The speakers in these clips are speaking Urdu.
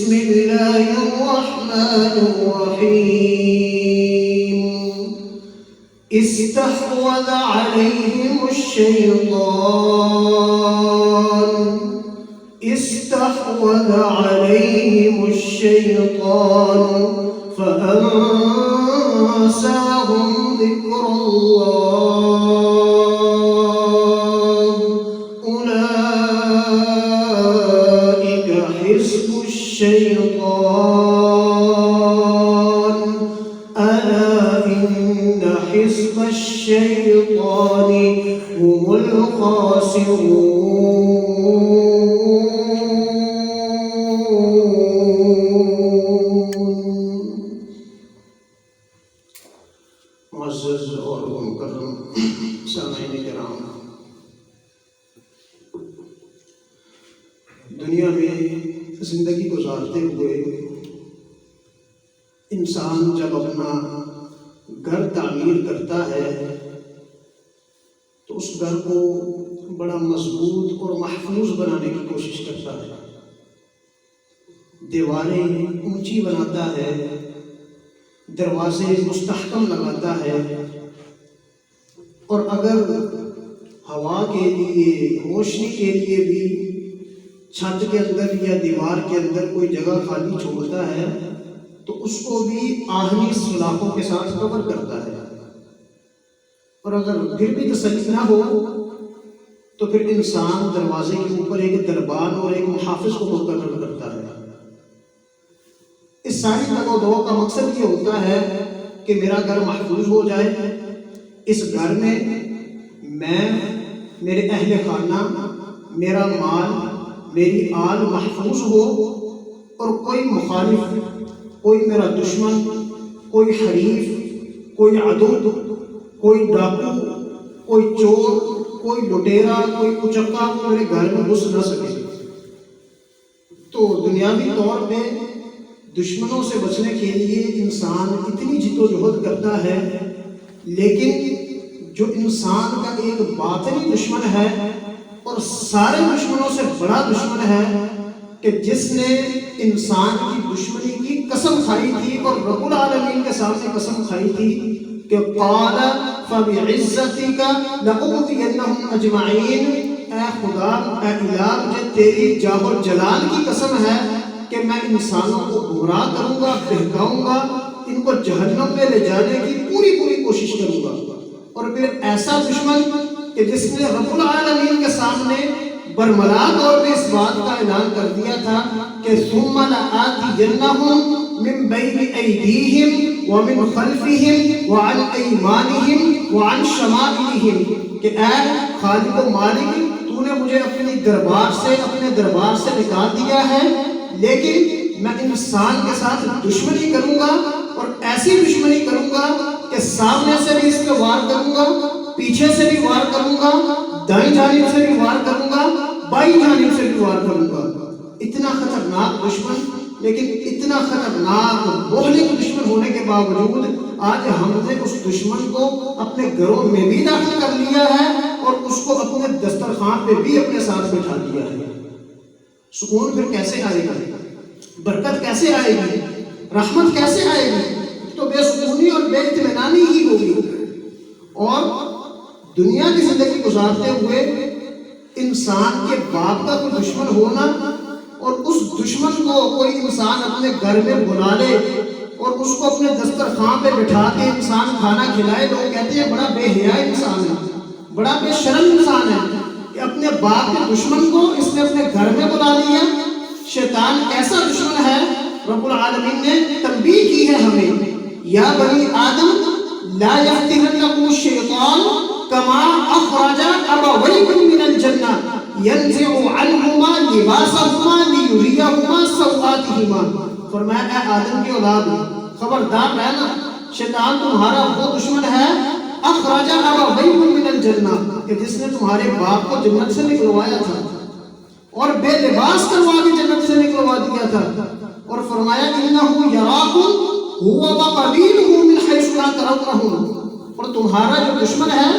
بسم الله الرحمن الرحيم استحوذ عليهم الشيطان فأنساهم ذكر الله أولئك حزب الشيطان ألا إن حزب الشيطان هم الخاسرون. معزز اور مکرم سامعین کرام، دنیا میں زندگی گزارتے ہوئے انسان جب اپنا گھر تعمیر کرتا ہے تو اس گھر کو بڑا مضبوط اور محفوظ بنانے کی کوشش کرتا ہے، دیواریں اونچی بناتا ہے، دروازے مستحکم لگاتا ہے، اور اگر ہوا کے لیے، روشنی کے لیے بھی چھت کے اندر یا دیوار کے اندر کوئی جگہ خالی چھوڑتا ہے تو اس کو بھی آہنی سلاخوں کے ساتھ کور کرتا ہے، اور اگر پھر بھی تسلی نہ ہو تو پھر انسان دروازے کے اوپر ایک دربان اور ایک محافظ کو مقرر کرتا ہے۔ اس ساری تگ و دو کا مقصد یہ ہوتا ہے کہ میرا گھر محفوظ ہو جائے، اس گھر میں میں، میرے اہل خانہ، میرا مال، میری آل محفوظ ہو، اور کوئی مخالف، کوئی میرا دشمن، کوئی حریف، کوئی عدو، کوئی ڈاکو، کوئی چور، کوئی لٹیرا، کوئی اچکا میرے گھر میں گھس نہ سکے۔ تو دنیاوی طور پہ دشمنوں سے بچنے کے لیے انسان اتنی جدوجہد کرتا ہے، لیکن جو انسان کا ایک باطنی دشمن ہے اور سارے دشمنوں سے بڑا دشمن ہے، کہ جس نے انسان کی دشمنی کی قسم کھائی تھی اور رب العالمین کے سامنے قسم کھائی تھی کہ قال فبعزتک لأغوینہم اجمعین، اے خدا، اے الہ، مجھے تیری جاہ و جلال کی قسم ہے کہ میں انسانوں کو گمراہ کروں گا، بہکاؤں گا، ان کو جہنم میں لے جانے کی پوری کوشش کروں گا۔ اور پھر ایسا دشمن کہ جس نے رب العالمین کے سامنے برملا طور پہ اس بات کا اعلان کر دیا تھا کہ ثم لآتینہم من بین ایدیہم ومن خلفہم وعن ایمانہم وعن شمائلہم، کہ اے خالق و مالک، تو نے مجھے اپنے دربار سے نکال دیا ہے، لیکن میں انسان کے ساتھ دشمنی کروں گا، اور ایسی دشمنی کروں گا کہ سامنے سے بھی اس پہ وار کروں گا، پیچھے سے بھی وار کروں گا، دائیں جانب سے بھی وار کروں گا، بائیں جانب سے بھی وار کروں گا۔ اتنا خطرناک دشمن، لیکن اتنا خطرناک مہلک دشمن ہونے کے باوجود آج ہم نے اس دشمن کو اپنے گھروں میں بھی داخل کر لیا ہے اور اس کو اپنے دسترخوان پہ بھی اپنے ساتھ بٹھا دیا ہے۔ سکون پھر کیسے آئے گا؟ برکت کیسے آئے گی؟ رحمت کیسے آئے گی؟ تو بے سکونی اور بے اطمینانی ہی ہوگی۔ اور دنیا کی زندگی گزارتے ہوئے انسان کے باپ کا کوئی دشمن ہونا، اور اس دشمن کو کوئی انسان اپنے گھر میں بلا لے اور اس کو اپنے دسترخوان پہ بٹھا کے انسان کھانا کھلائے، لوگ کہتے ہیں بڑا بے حیا انسان ہے، بڑا بے شرم انسان ہے کہ اپنے باپ کے دشمن کو اس نے اپنے گھر میں بلا لیا۔ شیطان ایسا دشمن ہے، رب العالمین نے تنبیہ کی ہے ہمیں، یا بنی آدم لا یفتننکم الشیطان کما اخرج ابویکم من الجنہ ینزع عنہما لباسہما لیریہما سوآتہما۔ فرمایا اے آدم کی اولاد، خبردار رہنا، شیطان تمہارا وہ دشمن ہے اخرج ابویکم من الجنہ، کہ جس نے تمہارے باپ کو جنت سے نکلوایا تھا اور بے لباس کروا کے جنت سے نکلوا دیا تھا، اور فرمایا انہ یراکم هو وقبیلہ من حیث لا ترونہم، اور تمہارا جو دشمن ہے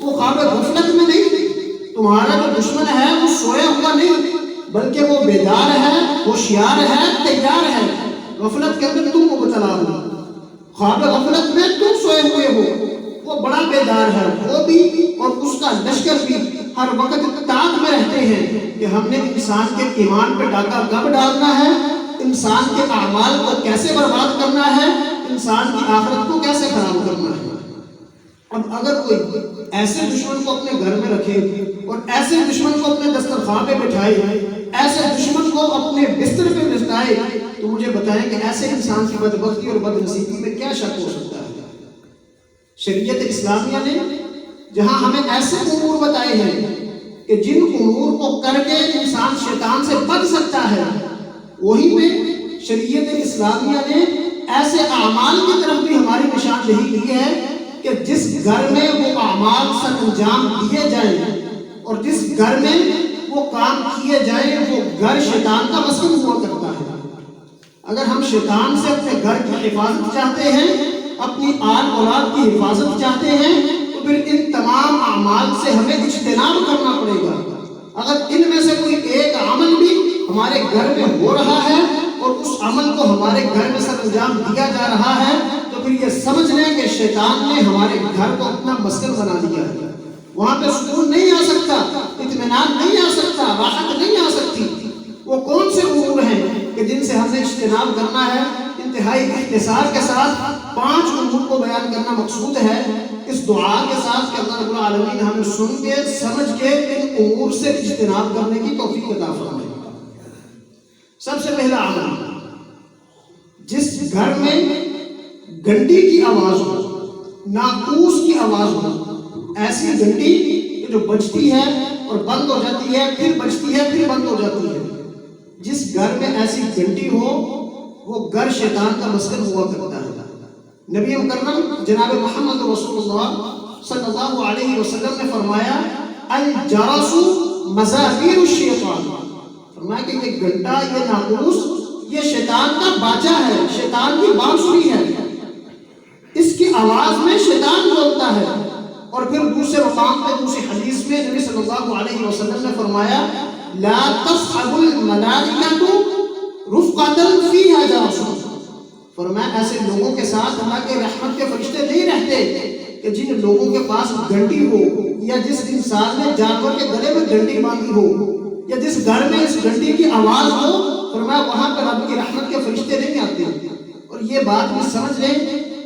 وہ خواب غفلت میں نہیں، تمہارا جو دشمن ہے وہ سویا ہوا نہیں، بلکہ وہ بیدار ہے، ہوشیار ہے، تیار ہے۔ غفلت کے اندر تم مبتلا ہو، خواب غفلت میں تم سوئے ہوئے ہو، وہ بڑا بیدار ہے، وہ بھی اور اس کا لشکر بھی ہر وقت تاک میں رہتے ہیں کہ ہم نے انسان کے ایمان پہ ڈاکہ کب ڈالنا ہے، انسان کے اعمال کو کیسے برباد کرنا ہے، انسان کی آخرت کو کیسے خراب کرنا ہے۔ اب اگر کوئی ایسے دشمن کو اپنے گھر میں رکھے اور ایسے دشمن کو اپنے دسترخوان پہ بٹھائے، ایسے دشمن کو اپنے بستر پہ لٹائے، تو مجھے بتائیں کہ ایسے انسان کی بدبختی اور بدنصیبی میں کیا شک ہو سکتا ہے؟ شریعت اسلامیہ نے جہاں ہمیں ایسے امور بتائے ہیں کہ جن امور کو کر کے انسان شیطان سے بچ سکتا ہے، وہی پہ شریعت اسلامیہ نے ایسے اعمال کی طرف بھی ہماری نشاندہی کی ہے کہ جس گھر میں وہ اعمال سر انجام دیے جائیں اور جس گھر میں وہ کام کیے جائیں، وہ گھر شیطان کا مسکن ہوا کرتا ہے۔ اگر ہم شیطان سے اپنے گھر کی حفاظت چاہتے ہیں، اپنی آل اولاد کی حفاظت چاہتے ہیں، تو پھر ان تمام اعمال سے ہمیں اجتناب کرنا پڑے گا۔ اگر ان میں سے کوئی ایک عمل بھی ہمارے گھر میں ہو رہا ہے اور اس عمل کو ہمارے گھر میں سر انجام دیا جا رہا ہے، تو پھر یہ سمجھ لیں کہ شیطان نے ہمارے گھر کو اپنا مسکن بنا دیا ہے۔ وہاں پہ سکون نہیں آ سکتا، اطمینان نہیں آ سکتا، راحت نہیں آ سکتی۔ وہ کون سے امور ہیں کہ جن سے ہمیں اجتناب کرنا ہے؟ انتہائی اختصار کے ساتھ 5 امور کو بیان کرنا مقصود ہے، اس دعا کے ساتھ کہ اللہ رب العالمین ہمیں سن کے سمجھ کے ان امور سے اجتناب کرنے کی توفیق عطا فرمائے۔ سب سے پہلا عمل، جس گھر میں گھنٹی کی آواز ہو، ناقوس کی آواز ہو، ایسی گھنٹی کہ جو بجتی ہے اور بند ہو جاتی ہے، پھر بجتی ہے، پھر بند ہو جاتی ہے، جس گھر میں ایسی گھنٹی ہو، وہ گھر شیطان کا مسکن ہوا کرتا ہے۔ نبی مکرم جناب محمد رسول اللہ صلی اللہ علیہ وسلم نے فرمایا، الجرس مزامیر الشیطان، فرمایا کہ یہ گھنٹا، یہ ناقوس، یہ شیطان کا باجا ہے، شیطان کی بانسری ہے، اس کی آواز میں شیطان بولتا ہے۔ اور پھر دوسرے مقام پہ دوسری حدیث میں نبی صلی اللہ علیہ وسلم نے فرمایا، لا تصحب الملائکۃ رفقۃ فیہا جرس، فرمایا ایسے لوگوں کے ساتھ اللہ کے رحمت کے فرشتے نہیں رہتے کہ جن لوگوں کے پاس گھنٹی ہو، یا جس انسان نے جانور کے گلے میں گھنٹی باندھی ہو، یا جس گھر میں اس گھنٹی کی آواز ہو، فرمایا وہاں پر رب کی رحمت کے فرشتے نہیں آتے۔ اور یہ بات بھی سمجھ لیں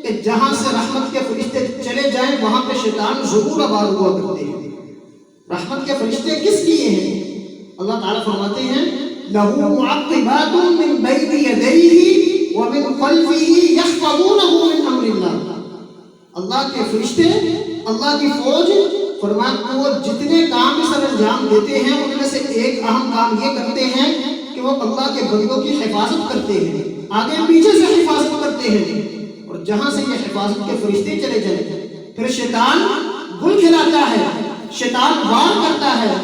کہ جہاں سے رحمت کے فرشتے چلے جائیں وہاں پہ شیطان ضرور آباد ہوا کرتے ہیں۔ رحمت کے فرشتے کس لیے ہیں؟ اللہ تعالیٰ فرماتے ہیں، لَهُ مُعَقِّبَاتٌ مِّن بَيْنِ يَدَيْهِ وَمِن خَلْفِهِ يَحْفَظُونَهُ مِنْ أَمْرِ اللَّهِ، اللہ کے فرشتے، اللہ کی فوج، فرمایا وہ جتنے کام سر انجام دیتے ہیں ان میں سے ایک اہم کام یہ کرتے ہیں کہ وہ اللہ کے بندوں کی حفاظت کرتے ہیں، آگے پیچھے سے حفاظت کرتے ہیں۔ اور جہاں سے یہ حفاظت کے فرشتے چلے جائیں، پھر شیطان گل کھلاتا ہے، شیطان وار کرتا ہے،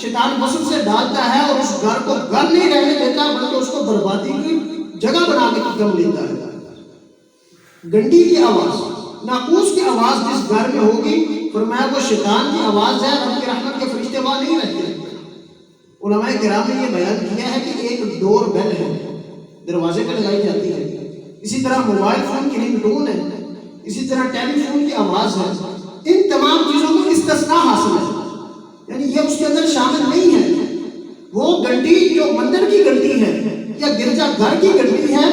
شیطان وسط سے ڈالتا ہے اور اس گھر کو گھر نہیں رہنے دیتا بلکہ اس کو بربادی کی جگہ بنا کے دم لیتا ہے۔ گھنٹی کی آواز، ناقوس کی آواز جس گھر میں ہوگی، فرمایا وہ شیطان کی آواز ہے، رب کی رحمت کے فرشتے وہاں نہیں رہتے۔ علماء کرام نے یہ بیان کیا ہے کہ ایک ڈور بیل ہے، دروازے پہ لگائی جاتی ہے، اسی طرح موبائل فون کی رنگ ٹون ہے، اسی طرح ٹیلی فون کی آواز ہے، ان تمام چیزوں کو استثناء حاصل ہے، یعنی یہ اس کے اندر شامل نہیں ہے۔ وہ گھنٹی جو مندر کی گھنٹی ہے یا گرجا گھر کی گھنٹی ہے،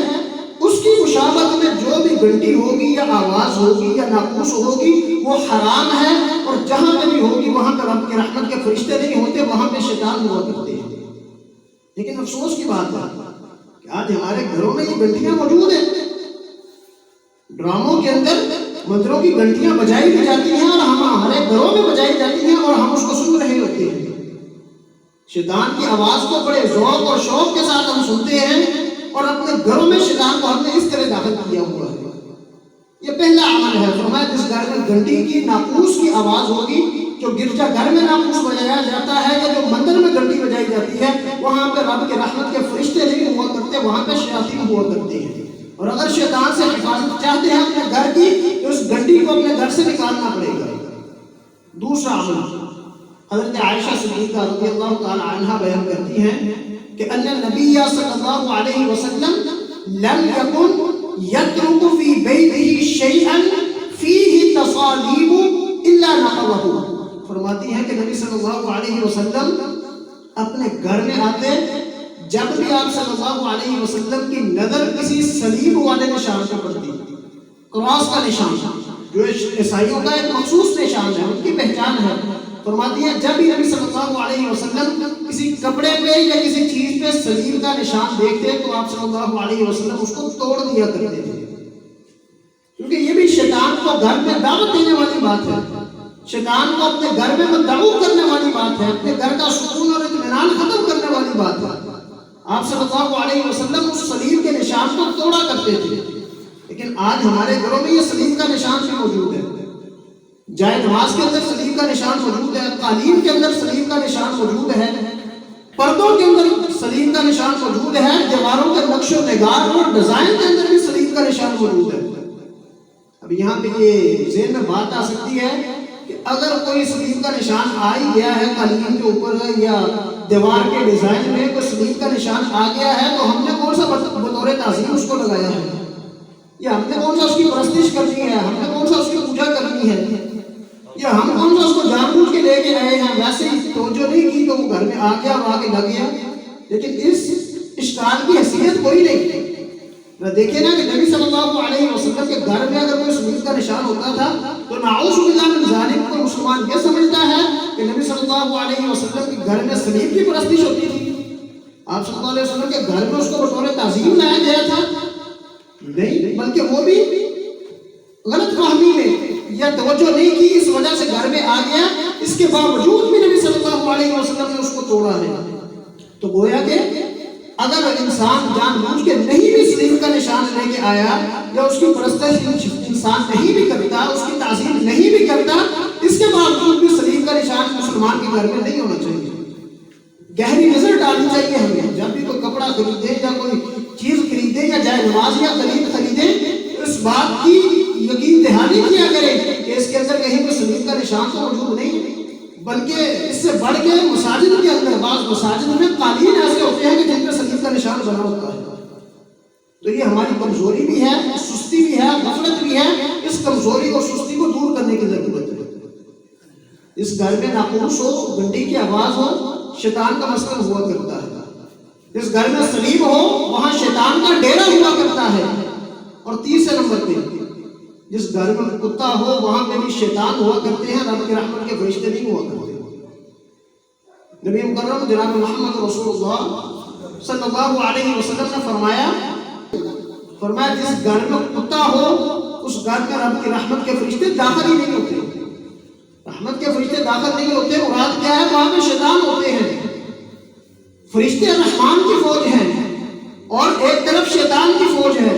اس کی مشابہت میں جو بھی گھنٹی ہوگی یا آواز ہوگی یا ناقوس ہوگی وہ حرام ہے، اور جہاں پہ بھی ہوگی وہاں پہ رب کی رحمت کے فرشتے نہیں ہوتے، وہاں پہ شیطان ہوا کرتے ہیں۔ لیکن افسوس کی بات ہے کہ آج ہمارے گھروں میں یہ گھنٹیاں موجود ہیں، ڈراموں کے اندر مندروں کی گھنٹیاں بجائی بھی جاتی ہیں اور ہمارے گھروں میں بجائی جاتی ہیں اور ہم اس کو سن رہے ہوتے ہیں۔ شیطان کی آواز کو بڑے ذوق اور شوق کے ساتھ ہم سنتے ہیں اور اپنے گھروں میں شیطان کو ہم نے اس طرح داخل کیا ہوا ہے۔ یہ پہلا عمل ہے، فرمایا جس گھر میں گھنٹی کی ناقوس کی آواز ہوگی، جو گرجا گھر میں ناقوس بجایا جاتا ہے یا جو مندر میں گھنٹی بجائی جاتی ہے، وہاں پہ رب کے رحمت کے فرشتے نہیں ہوا کرتے، وہاں پہ شیاطین ہوا کرتے ہیں۔ اور اگر شیطان سے حفاظت چاہتے ہیں اپنے گھر کی، تو اس گھنٹی کو اپنے گھر سے نکالنا پڑے گا۔ دوسرا عمل، حضرت عائشہ صدیقہ رضی اللہ تعالی عنہا بیان کرتی ہیں کہ ان نبی صلی اللہ علیہ وسلم لم یکن یترک فی بیتہ شیئا فیہ تصالیب الا نقضہ. فرماتی ہیں کہ نبی صلی اللہ علیہ وسلم اپنے گھر میں آتے، جب بھی آپ صلی اللہ علیہ وسلم کی نظر کسی صلیب والے نشان پر پڑتی، کراس کا نشان جو عیسائیوں کا ایک مخصوص نشان ہے، ان کی پہچان ہے، فرماتی ہے جب بھی نبی صلی اللہ علیہ وسلم کسی کپڑے پہ یا کسی چیز پہ صلیب کا نشان دیکھتے تو آپ صلی اللہ علیہ وسلم اس کو توڑ دیا کرتے تھے، کیونکہ یہ بھی شیطان کو گھر میں دعوت دینے والی بات ہے، شیطان کو اپنے گھر میں مدعو کرنے والی بات ہے، اپنے گھر کا سکون اور اطمینان ختم کرنے والی بات ہے. آپ صلی اللہ علیہ وسلم اس صلیب کے نشان کو توڑا کرتے تھے. لیکن آج ہمارے گھروں میں یہ صلیب کا نشان بھی موجود ہے، جائے نماز کے اندر صلیب کا نشان موجود ہے، قالین کے اندر صلیب کا نشان موجود ہے، پردوں کے اندر صلیب کا نشان موجود ہے، دیواروں کے نقش و نگار اور ڈیزائن کے اندر بھی صلیب کا نشان موجود ہے. اب یہاں پہ یہ ذہن میں بات آ سکتی ہے کہ اگر کوئی صلیب کا نشان آ ہی گیا ہے قالین کے اوپر یا دیوار کے ڈیزائن میں کوئی صلیب کا نشان آ گیا ہے تو ہم نے کون سا بطور تعظیم اس کو لگایا ہے، یا ہم نے کون سا اس کی پرستش کرنی ہے، ہم نے کون سا اس کی پوجا کرنی ہے، یا ہم کون سا اس کو جان بوجھ کے لے کے آئے ہیں، ویسے ہی توجہ نہیں کی تو وہ گھر میں آ گیا اور آ کے لگ گیا. لیکن اس اشکال کی حیثیت کوئی نہیں. دیکھیں نا کہ نبی صلی اللہ علیہ وسلم کے گھر میں اگر کوئی صلیب کا نشان ہوتا تھا تو نعوذ باللہ من ذالک کو مسلمان یہ سمجھتا ہے کہ نبی صلی اللہ علیہ وسلم کے گھر میں صلیب کی پرستش ہوتی تھی. آپ صلی اللہ علیہ وسلم کے گھر میں اس کو بطور تعظیم لایا گیا تھا؟ نہیں، بلکہ وہ بھی غلط فہمی میں یا توجہ نہیں کی، اس وجہ سے گھر میں آ گیا. اس کے باوجود بھی نبی صلی اللہ علیہ وسلم نے اس کو توڑا ہے. تو گویا کہ اگر انسان جان بوجھ کے نہیں بھی صلیب کا نشان لے کے آیا یا اس کی پرستش انسان نہیں بھی کرتا، اس کی تعظیم نہیں بھی کرتا، اس کے باوجود بھی صلیب کا نشان مسلمان کے گھر میں نہیں ہونا چاہیے. گہری نظر ڈالنی چاہیے ہمیں. جب بھی کوئی کپڑا خریدے یا کوئی چیز خریدے یا جائے نماز یا خرید خریدے تو اس بات کی یقین دہانی کیا کرے کہ اس کے اندر کہیں کوئی صلیب کا نشان تو موجود نہیں، بلکہ اس سے بڑھ کے مساجد کے اندر بعض مساجد میں قالین ایسے ہوتے ہیں کہ جن پہ صلیب کا نشان بنا ہوتا ہے. تو یہ ہماری کمزوری بھی ہے، سستی بھی ہے، غفلت بھی ہے. اس کمزوری اور سستی کو دور کرنے کی ضرورت ہے. اس گھر میں ناقوس ہو، گھنٹی کی آواز ہو، شیطان کا مسکن ہوا کرتا ہے. جس گھر میں صلیب ہو وہاں شیطان کا ڈیرا ہوا کرتا ہے. اور تیسرے نمبر پہ جس گھر میں کتا ہو وہاں پہ بھی شیطان ہوا کرتے ہیں، رب کی رحمت کے فرشتے نہیں ہوا کرتے. نبی مکرم جناب محمد رسول اللہ صلی اللہ علیہ وسلم نے فرمایا جس گھر میں کتا ہو اس گھر میں رب کی رحمت کے فرشتے داخل ہی نہیں ہوتے. رحمت کے فرشتے داخل نہیں ہوتے. مراد کیا ہے؟ وہاں پہ شیطان ہوتے ہیں. فرشتے رحمان کی فوج ہیں اور ایک طرف شیطان کی فوج ہے.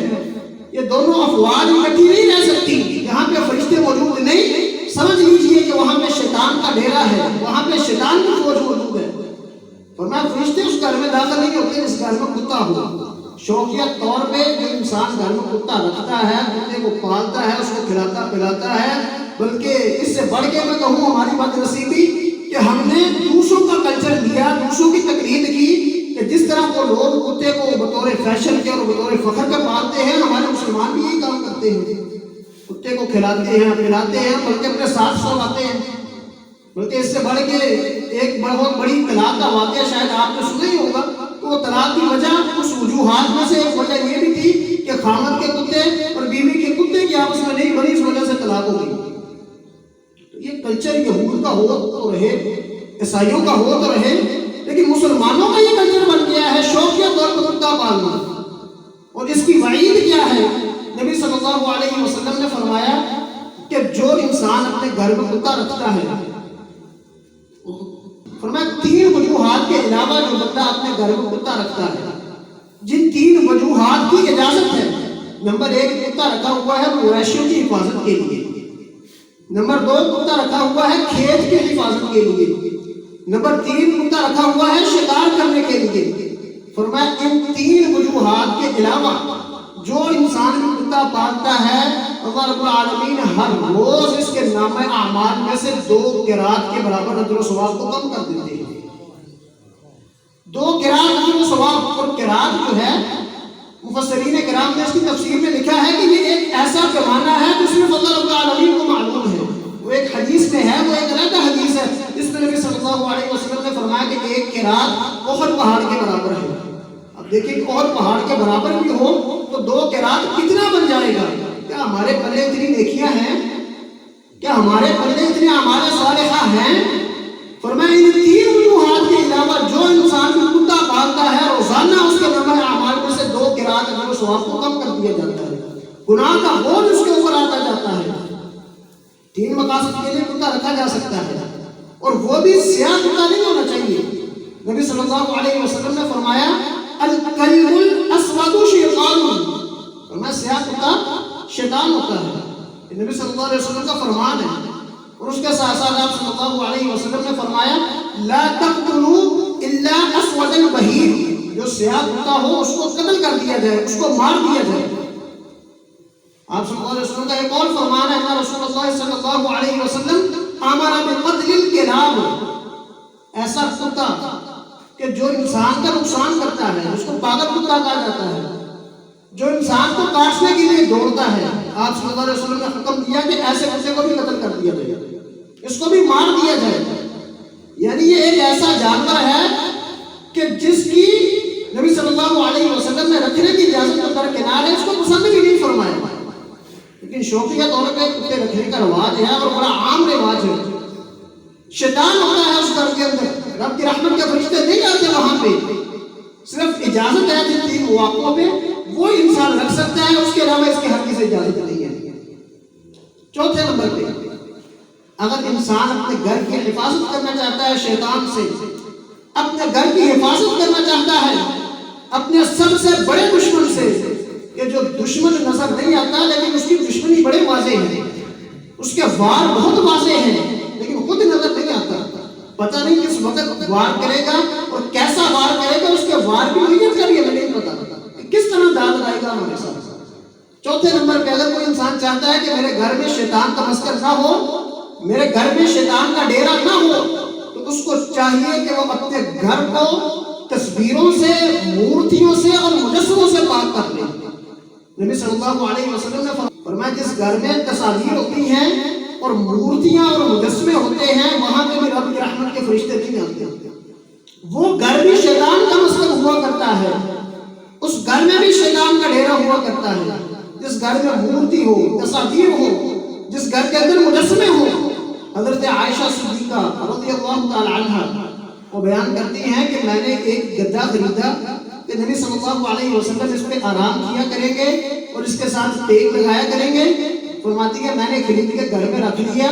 یہ دونوں افواج اکٹھی نہیں رہ سکتی. جہاں پہ فرشتے موجود نہیں سمجھ لیجئے کہ وہاں پہ شیطان کا ڈیرا ہے، وہاں پہ شیطان کی فوج موجود ہے. فرمایا فرشتے اس گھر میں داخل نہیں ہوتے جس گھر میں کتا ہو. شوقیہ طور پہ جو انسان گھر میں کتا رکھتا ہے، کتے کو پالتا ہے، اس کو کھلاتا پلاتا ہے، بلکہ اس سے بڑھ کے میں کہوں ہماری بد نصیبی کہ ہم نے دوسروں کا کلچر لیا، دوسروں کی تقلید کی کہ جس طرح وہ لوگ کتے کو بطور فیشن کے اور بطور فخر کے پالتے ہیں، ہمارے مسلمان بھی یہی کام کرتے ہیں. کتے کو کھلاتے ہیں پلاتے ہیں، بلکہ اپنے ساتھ سلاتے ہیں. بلکہ اس سے بڑھ کے ایک بہت بڑی طلاق کا واقعہ شاید آپ نے سنا ہی ہوگا. تو وہ طلاق کی وجہ اس وجوہات میں سے ایک وجہ یہ بھی تھی کہ خامد کے کتے اور بیوی کے کتے کی آپس میں نہیں بنی، اس وجہ سے طلاق ہو گئی. تو یہ کلچر یہود کا ہو تو رہے، عیسائیوں کا ہو تو رہے، لیکن مسلمانوں کا یہ کلچر بن گیا ہے شوقیہ طور پر کتا پالنا. اور اس کی وعید کیا ہے؟ نبی صلی اللہ علیہ وسلم نے فرمایا کہ جو انسان اپنے گھر میں کتا رکھتا ہے، فرمایا 3 وجوہات کے علاوہ جو بندہ اپنے گھر میں کتا رکھتا ہے، جن 3 وجوہات کی اجازت ہے. نمبر 1 کتا رکھا ہوا ہے مویشیوں کی حفاظت کے لیے. نمبر 2 کتا رکھا ہوا ہے کھیت کی حفاظت کے لیے. نمبر 3 کتا رکھا ہوا ہے شکار کرنے کے لیے. فرمایا ان 3 وجوہات کے علاوہ جو انسان کتا پالتا ہے اللہ رب العالمین ہر روز اس کے نامہ اعمال میں سے 2 قرات کے برابر اجر و ثواب کو کم کر دیتے ہیں. 2 قرات اجر و ثواب. اور قرات جو ہے مفسرین کرام نے اس کی تفسیر میں لکھا ہے کہ یہ ایک ایسا پیمانہ ہے جو صرف اللہ رب العالمین کو معلوم ہے. وہ ایک حدیث میں ہے، وہ ایک علیحدہ حدیث ہے جس میں نبی صلی اللہ علیہ وسلم نے فرمایا کہ ایک قرات احد پہاڑ کے برابر ہے. اب دیکھیں کہ احد پہاڑ کے برابر بھی ہو تو 2 قرات کتنا بن جائے گا؟ کیا ہمارے پلے اتنی نیکیاں ہیں؟ کیا ہمارے پلے اتنے اعمال صالحہ ہیں؟ فرمایا ان 3 وجوہات کے علاوہ جو انسان کتا پالتا ہے روزانہ اس کے نامہ اعمال میں سے 2 قرات اجر و ثواب کو کم کر دیا جاتا ہے. گناہ کا بوجھ اس کے اوپر آتا جاتا ہے. 3 مقاصد کے لیے کتا رکھا جا سکتا ہے اور وہ بھی سیاہ کتا نہیں ہونا چاہیے. نبی صلی اللہ علیہ وسلم نے فرمایا الکلب الاسود شیطان. فرمایا سیاہ کتا شیطان ہوتا ہے. نبی صلی اللہ علیہ وسلم کا فرمان ہے. اور اس کے ساتھ ساتھ آپ صلی اللہ علیہ وسلم نے فرمایا لا تقتلوا الا اسود البہیر. جو سیاہ کتا ہو اس کو قتل کر دیا جائے، اس کو مار دیا جائے. آپ صلی اللہ علیہ وسلم کا ایک اور فرمان ہے کہ رسول اللہ صلی اللہ علیہ وسلم امر بقتل الکلاب. ایسا کتا کہ جو انسان کا نقصان کرتا ہے، اس کو پاگل کتا کہا جاتا ہے، جو انسان کو کاٹنے کے لیے دوڑتا ہے. آپ صلی اللہ علیہ وسلم نے حکم دیا کہ ایسے کتے کو بھی قتل کر دیا جائے، اس کو بھی مار دیا جائے. یعنی یہ ایک ایسا جانور ہے کہ جس کی نبی صلی اللہ علیہ وسلم نے رکھنے کی اجازت تو درکنار ہے، اس کو پسند بھی نہیں فرمایا، لیکن شوقیہ طور پہ کتے رکھنے کا رواج ہے اور بڑا عام رواج ہے. شیطان ہوتا ہے اس گھر کے اندر، رب کی رحمت کے فرشتے نہیں آتے وہاں پہ. صرف اجازت ہے جن 3 مواقعوں پہ وہ انسان رکھ سکتا ہے، اس کے علاوہ اس کی ہر کسی اجازت نہیں ہے. چوتھے نمبر پہ اگر انسان اپنے گھر کی حفاظت کرنا چاہتا ہے شیطان سے، اپنے گھر کی حفاظت کرنا چاہتا ہے اپنے سب سے بڑے دشمن سے، یہ جو دشمن نظر نہیں آتا لیکن اس کی دشمنی بڑے واضح ہے، اس کے وار بہت واضح ہیں لیکن خود نظر نہیں آتا. پتہ نہیں کس وقت وار کرے گا اور کیسا وار کرے گا، اس کے وار کی نیت کا بھی ہمیں نہیں پتا کس طرح داد آئے گا ہمارے ساتھ. چوتھے نمبر پہ اگر کوئی انسان چاہتا ہے کہ میرے گھر میں شیطان کا مسکن نہ ہو، میرے گھر میں شیطان کا ڈیرا نہ ہو، تو اس کو چاہیے کہ وہ اپنے گھر کو تصویروں سے، مورتیوں سے اور مجسموں سے پاک کر لے. نبی صلی اللہ علیہ وسلم نے فرمایا جس گھر میں تصاویر ہوتی ہیں اور مورتیاں اور مجسمے ہوتے ہیں وہاں پہ بھی رب کی رحمت کے فرشتے نہیں آتے. وہ گھر بھی شیطان کا مسکن ہوا کرتا ہے، اس گھر میں بھی شیطان کا ڈیرا ہوا کرتا ہے. جس گھر میں مورتی ہو، تصاویر ہو، جس گھر کے اندر مجسمے ہو. حضرت عائشہ صدیقہ رضی اللہ تعالی عنہ وہ بیان کرتی ہیں کہ میں نے ایک گدا خریدا کہ نبی صلی اللہ علیہ وسلم اس پہ آرام کیا کریں گے اور اس کے ساتھ تیل لگایا کریں گے. فرماتی ہے میں نے خرید کے گھر میں رکھ لیا.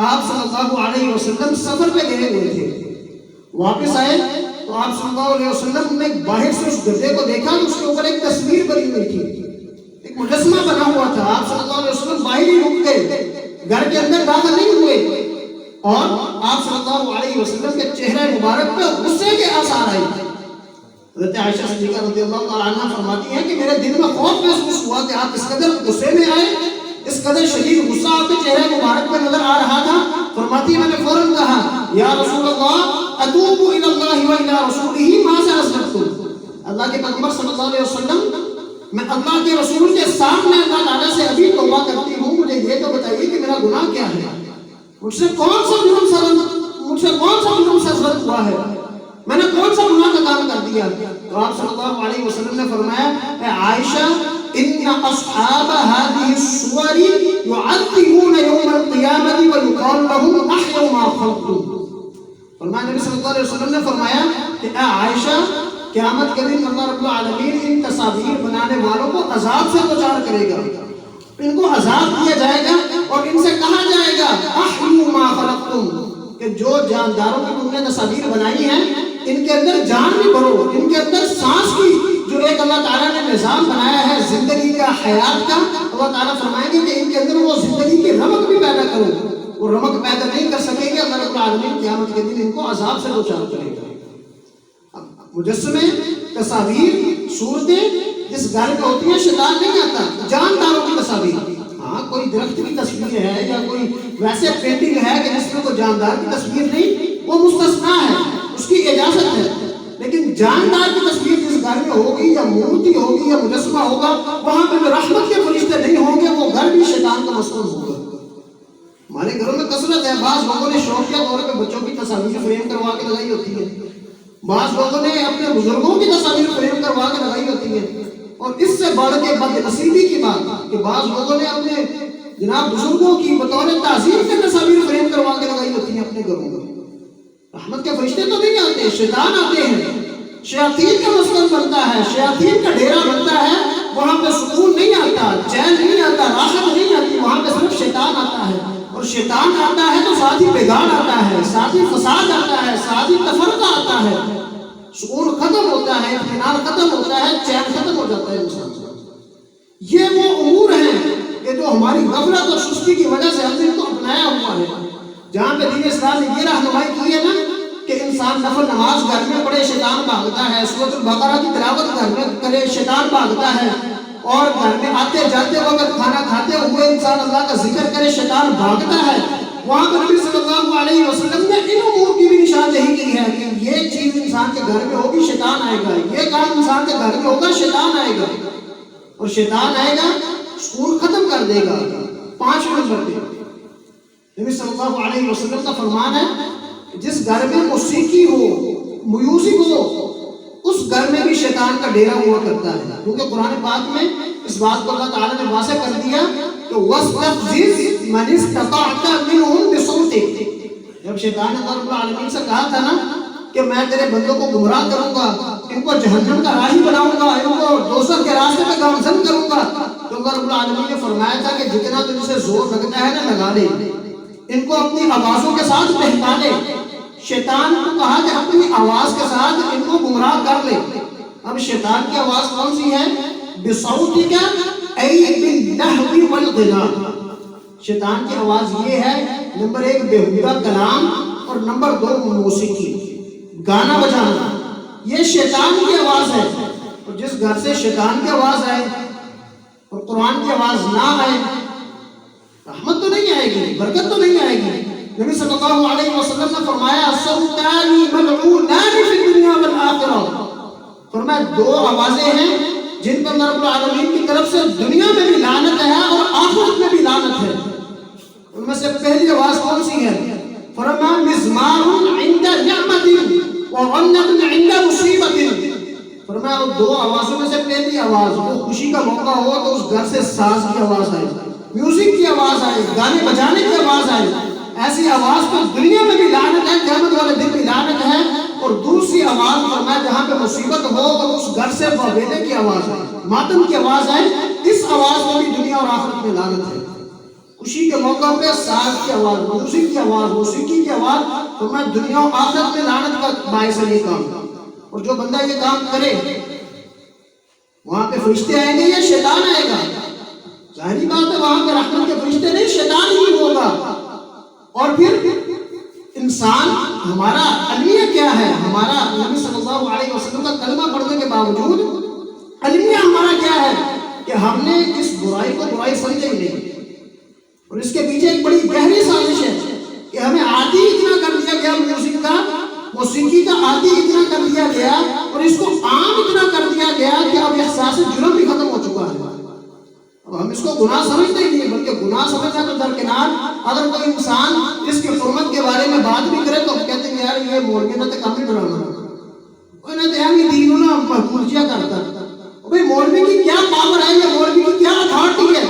آپ صلی اللہ علیہ وسلم سفر پہ گئے ہوئے تھے، واپس آئے تو آپ صلی اللہ علیہ وسلم نے باہر سے اس گدے کو دیکھا تو اس کے اوپر ایک تصویر بنی ہوئی تھی، ایک مجسمہ بنا ہوا تھا. آپ صلی اللہ علیہ وسلم باہر ہی رک گئے، گھر کے اندر داخل نہیں ہوئے، اور آپ صلی اللہ علیہ وسلم کے چہرے مبارک پہ غصے کے آثار آئے. حضرت عائشہ صدیقہ رضی اللہ تعالیٰ عنہ فرماتی ہیں کہ میرے دل میں خوف محسوس ہوا کہ آپ اس قدر غصے میں آئے، اس قدر شدید غصہ آپ کے چہرے مبارک پہ نظر آ رہا تھا. فرماتی ہے میں نے فوراً کہا یا رسول اللہ اتوب الی اللہ و الی رسولہ ماذا اصنع. اللہ کے پیغمبر صلی اللہ علیہ وسلم میں اللہ کے رسول کے سامنے اللہ تعالیٰ سے ابھی توبہ کرتی ہوں، مجھے یہ تو بتائیے کہ میرا گناہ کیا ہے، مجھ سے کون سا جرم سرزد ہوا ہے، میں نے کون سا گناہ کا کام کر دیا. تو آپ صلی اللہ علیہ وسلم نے فرمایا اے عائشہ ان اصحاب هذه الصور يعذبون يوم القيامة ويقال لهم احيوا ما خلقتم. فرمایا نبی صلی اللہ علیہ وسلم نے فرمایا کہ اے عائشہ قیامت کے دن اللہ رب العالمین ان تصاویر بنانے والوں کو عذاب سے دوچار کرے گا، ان کو عذاب دیا جائے گا اور ان سے کہا جائے گا احیوا ما خلقتم، کہ جو جانداروں کی تم نے تصاویر بنائی ہیں ان کے اندر جان بھی بھرو، ان کے اندر سانس کی جو ایک اللہ تعالیٰ نے نظام بنایا ہے زندگی کا، حیات کا. اللہ تعالیٰ فرمائیں گے کہ ان کے اندر وہ زندگی کی رمق بھی پیدا کرو. وہ رمق پیدا نہیں کر سکیں گے، اللہ رب العالمین قیامت کے دن ان کو عذاب سے دوچار کرے گا. مجسمے، تصاویر، صورتیں جس گھر میں ہوتی ہیں شیطان نہیں آتا. جانداروں کی تصاویر، ہاں کوئی درخت کی تصویر ہے یا کوئی ویسے پینٹنگ ہے کہ جس میں کوئی جاندار کی تصویر نہیں، وہ مستثنا ہے، اس کی اجازت ہے. لیکن جاندار کی تصویر جس گھر میں ہوگی یا مورتی ہوگی یا مجسمہ ہوگا وہاں پہ رحمت کے فرشتے نہیں ہوں گے، وہ گھر بھی شیطان کا مسکن ہوگا۔ ہمارے گھروں میں کثرت ہے، بعض لوگوں نے شوقیہ طور پہ بچوں کی تصاویر فریم کروا کے لگائی ہوتی ہے، بعض لوگوں نے اپنے بزرگوں کی تصاویر فریم کروا کے لگائی ہوتی ہے، اور اس سے بڑھ کے بد نصیبی کی بات کہ بعض لوگوں نے اپنے جناب بزرگوں کی بطور تعظیم کے تصاویر فریم کروا کے لگائی ہوتی ہیں اپنے گھروں میں۔ رحمت کے فرشتے تو نہیں آتے، شیطان آتے ہیں، شیاطین کا مسکن بنتا ہے، شیاطین کا ڈیرا بنتا ہے، وہاں پہ سکون نہیں آتا، چین نہیں آتا، راحت نہیں آتی، وہاں پہ صرف شیطان آتا ہے، اور شیطان آتا ہے تو ساتھ ہی بگاڑ آتا ہے، ساتھ ہی فساد آتا ہے، ساتھ ہی تفرقہ آتا ہے، سکون ختم ہوتا ہے، اطمینان ختم ہوتا ہے، چین ختم ہو جاتا ہے انسان سے۔ یہ وہ امور ہیں کہ جو ہماری غفلت اور سستی کی وجہ سے ہم نے ان کو اپنایا ہوا ہے۔ جہاں پہ دین اسلام نے یہ رہنمائی کی ہے نا کہ انسان نفل نماز گھر میں پڑھے شیطان بھاگتا ہے، سورۃ البقرہ کی تلاوت گھر میں کرے شیطان بھاگتا ہے، اور گھر میں آتے جاتے وقت کھانا کھاتے ہوئے انسان اللہ کا ذکر کرے شیطان بھاگتا ہے۔ وہاں پر نبی صلی اللہ علیہ وسلم نے ان امور کی بھی نشاندہی کی ہے کہ یہ چیز انسان کے گھر میں ہوگی شیطان آئے گا، یہ کام انسان کے گھر میں ہوگا شیطان آئے گا، اور شیطان آئے گا سکون ختم کر دے گا۔ 5 نمبر پہ نبی صلی اللہ علیہ وسلم کا فرمان ہے کہ جس گھر میں موسیقی ہو، میوزک ہو، اس گھر میں بھی شیطان کا ڈیرا ہوا کرتا ہے، کیونکہ قرآن پاک میں اس بات کو اللہ تعالیٰ نے واضح کر دیا کہ وَاسْتَفْزِزْ مَنِ اسْتَطَعْتَ مِنْهُمْ بِصَوْتِكَ۔ جب شیطان نے رب العالمین سے کہا تھا نا کہ میں تیرے بندوں کو گمراہ کروں گا، ان کو جہنم کا راہی بناؤں گا، ان کو دوزخ کے راستے پہ گامزن کروں گا، تو رب العالمین نے فرمایا تھا کہ جتنا تجھ سے زور لگتا ہے نا لگا لے، ان کو اپنی آوازوں کے ساتھ بہکا لے۔ شیطان کو کہا کہ اپنی آواز کے ساتھ ان کو گمراہ کر لے۔ اب شیطان کی آواز کون سی ہے؟ بِصَوْتِكَ أَيْ بِاللَّهْوِ وَالْغِنَاءِ۔ شیطان کی آواز یہ ہے، نمبر 1 بیہودہ کلام، اور نمبر 2 موسیقی، گانا بجانا، یہ شیطان کی آواز ہے۔ اور جس گھر سے شیطان کی آواز آئے اور قرآن کی آواز نہ آئے، رحمت تو نہیں آئے گی، برکت تو نہیں آئے گی۔ نبی صلی اللہ علیہ وسلم نے فرمایا صوتان ملعونان فی الدنیا والآخرہ، فرمایا 2 آوازیں ہیں جن پر رب العالمین کی طرف سے دنیا میں بھی لعنت ہے اور آخرت میں بھی لعنت ہے۔ ان میں سے پہلی آواز کون سی ہے؟ فرمایا مزمار عند نعمت وغنت عند مصیبت۔ فرمایا 2 آوازوں میں سے پہلی آواز، وہ خوشی کا موقع ہو تو اس گھر سے ساز کی آواز آئے، میوزک کی آواز آئے، گانے بجانے کی آواز آئے، ایسی آواز تو دنیا میں بھی لعنت ہے، قیامت والے دن بھی لعنت ہے۔ اور دوسری آواز فرمایا جہاں پہ مصیبت ہو اور اس گھر سے وبیلے کی آواز آئے، ماتم کی آواز آئے، اس آواز میں بھی دنیا اور آخرت میں لعنت ہے۔ خوشی کے موقع پہ ساز کی آواز، میوزک کی آواز، موسیقی کی آواز، فرمایا دنیا اور آخرت میں لعنت کا باعث ہے یہ کام۔ اور جو بندہ یہ کام کرے وہاں پہ فرشتے آئیں گے یا شیطان آئے گا؟ ظاہری بات ہے وہاں پہ رحمت کے فرشتے نہیں، شیطان ہی ہوگا۔ اور پھر انسان، ہمارا المیہ کیا ہے؟ ہمارا نبی صلی اللہ علیہ وسلم کا کلمہ پڑھنے کے باوجود المیہ ہمارا کیا ہے کہ ہم نے اس برائی کو برائی سمجھے ہی نہیں، اور اس کے پیچھے ایک بڑی گہری سازش ہے کہ ہمیں عادی اتنا کر دیا گیا، میوزک کا، موسیقی کا عادی اتنا کر دیا گیا، اور اس کو عام اتنا کر دیا گیا کہ اب احساس جرم بھی ختم ہو چکا ہے۔ اب ہم اس کو گناہ سمجھتے ہی نہیں، بلکہ گناہ سمجھنا تو درکنار، اگر کوئی انسان اس کی حرمت کے بارے میں بات بھی کرے تو کہتے ہیں یار یہ مولوی نہ تے کم ہی ڈرانا، کوئی نہ تے ہمیں دین نہ پوچھیا کرتا۔ بھئی مولوی کی کیا پاور ہے یا مولوی کی کیا اتھارٹی ہے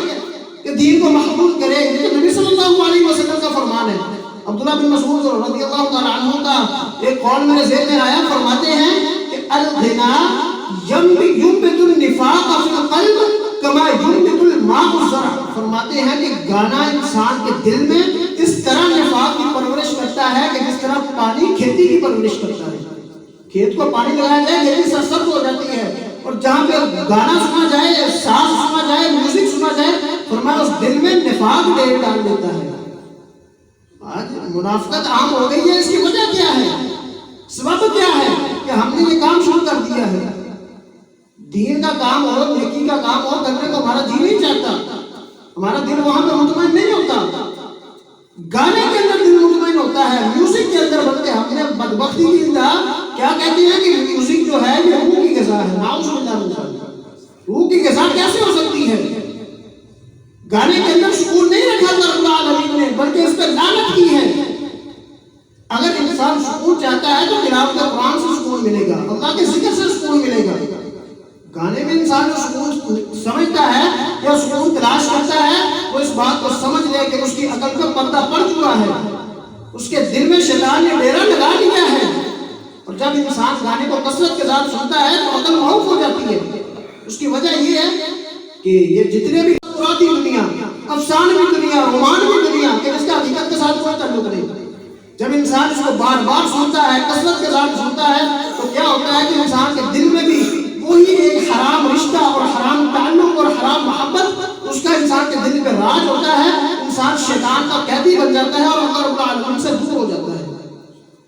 کہ دین کو محفوظ کرے؟ یہ تو نبی صلی اللہ علیہ وسلم کا فرمان ہے۔ عبداللہ بن مسعود رضی اللہ تعالیٰ عنہ کا ایک قول میرے ذہن میں آیا، فرماتے ہیں کہ الغنا ينبت النفاق فی القلب کما ينبت الماء الزرع۔ فرماتے ہیں کہ گانا انسان کے دل میں اس طرح نفاق کی پرورش کرتا ہے کہ جس طرح پانی کھیتی کی پرورش کرتا ہے۔ کھیت کو پانی لگایا جائے کھیتی سرسبز ہو جاتی ہے، اور جہاں پہ گانا سنا جائے، ساز سنا جائے، میوزک سنا جائے، فرمایا اس دل میں نفاق ڈیر ڈال دیتا ہے۔ آج منافقت عام ہو گئی ہے، اس کی وجہ کیا ہے؟ سبب کیا ہے کہ ہم نے یہ کام شروع کر دیا ہے؟ دین کا کام ہو، نیکی کا کام ہو، کرنے کو ہمارا دل نہیں چاہتا، ہمارا دل وہاں پہ مطمئن نہیں ہوتا، گانے کے اندر دل مطمئن ہوتا ہوتا ہے، میوزک کے اندر بندے اپنے بدبختی کی انتہا کیا کہتے ہیں کہ میوزک جو ہے یہ روح کی غذا ہے۔ نعوذ باللہ من ذالک، روح کی غذا کیسے ہو سکتی ہے؟ گانے کے اندر سکون نہیں رکھا اللہ رب العالمین نے، بلکہ اس پہ لعنت کی ہے۔ اگر انسان سکون چاہتا ہے تو تلاوت قرآن سے سکون ملے گا، اللہ کے ذکر سے سکون ملے گا۔ گانے میں انسان جو سکون سمجھتا ہے یا سکون تلاش کرتا ہے، وہ اس بات کو سمجھ لے کہ اس کی عقل کا پردہ پڑ چکا ہے، اس کے دل میں شیطان نے ڈیرا لگا لیا ہے۔ اور جب انسان گانے کو کثرت کے ساتھ سنتا ہے تو عقل معاف ہو جاتی ہے۔ اس کی وجہ یہ ہے کہ یہ جتنے بھی خرافاتی دنیا، افسانوی دنیا، رومانوی دنیا کہ جس کا حقیقت کے ساتھ کوئی تعلق نہیں، جب انسان اس کو بار بار سنتا ہے، کثرت کے ساتھ سنتا ہے، تو کیا ہوتا ہے کہ انسان کے دل میں بھی وہی ایک حرام رشتہ اور حرام تعلق اور حرام محبت اس کا انسان کے دل پہ راج ہوتا ہے، انسان شیطان کا قیدی بن جاتا ہے اور اللہ رب العالمین سے دور ہو جاتا ہے۔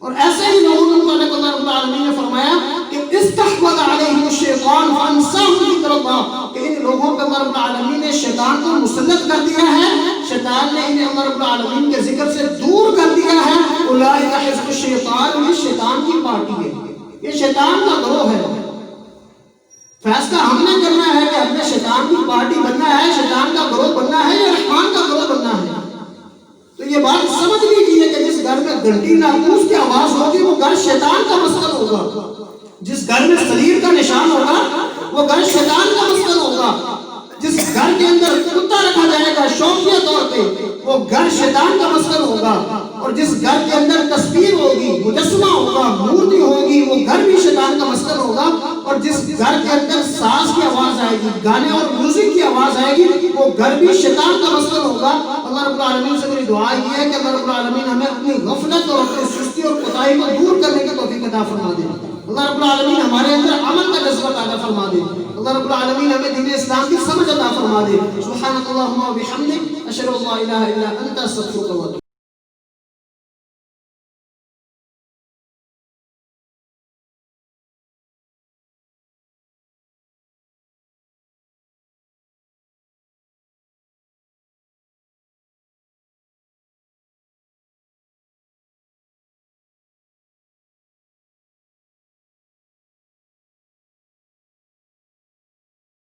اور ایسے ہی لوگوں کے متعلق اللہ رب العالمین نے فرمایا کہ استحوذ علیہم الشیطان فانساہم ذکر اللہ، کہ ان لوگوں پہ اللہ رب العالمین نے شیطان کو مسلط کر دیا ہے، شیطان نے انہیں اللہ رب العالمین کے ذکر سے دور کر دیا ہے۔ اولئک حزب الشیطان، یہ شیطان کی پارٹی ہے، یہ شیطان کا گروہ ہے۔ فیصلہ ہم نے کرنا ہے کہ ہمیں شیطان کی پارٹی بننا ہے، شیطان کا گروہ بننا ہے یا رحمان کا گروہ بننا ہے۔ تو یہ بات سمجھ لیجیے کہ جس گھر میں گھنٹی ناقوس کی آواز ہوگی وہ گھر شیطان کا مسکن ہوگا، جس گھر میں سریر کا نشان ہوگا وہ گھر شیطان کا مسکن ہوگا، جس گھر کے اندر کتا رکھا جائے گا شوقیہ طور پہ وہ گھر شیطان کا مسکن ہوگا، اور جس گھر کے اندر تصویر ہوگی، مجسمہ ہوگا، مورتی ہوگی، وہ گھر بھی شیطان کا مسکن ہوگا، اور جس گھر کے اندر ساز کی آواز آئے گی، گانے اور میوزک کی آواز آئے گی، وہ گھر بھی شیطان کا مسکن ہوگا۔ اللہ رب العالمین سے میری دعا یہ ہے کہ اللہ رب العالمین ہمیں اپنی غفلت اور اپنی سستی اور کوتاہی کو دور کرنے کی توفیق عطا فرما دے۔ اللہ رب العالمین ہمارے اندر عمل کا جذبہ پیدا فرما دے۔ اللہ رب العالمین ہمیں دین اسلام کی سمجھ عطا فرما دے۔ سبحانک اللہم و بحمدک، اشہد ان لا الہ الا انت، استغفرک و اتوب۔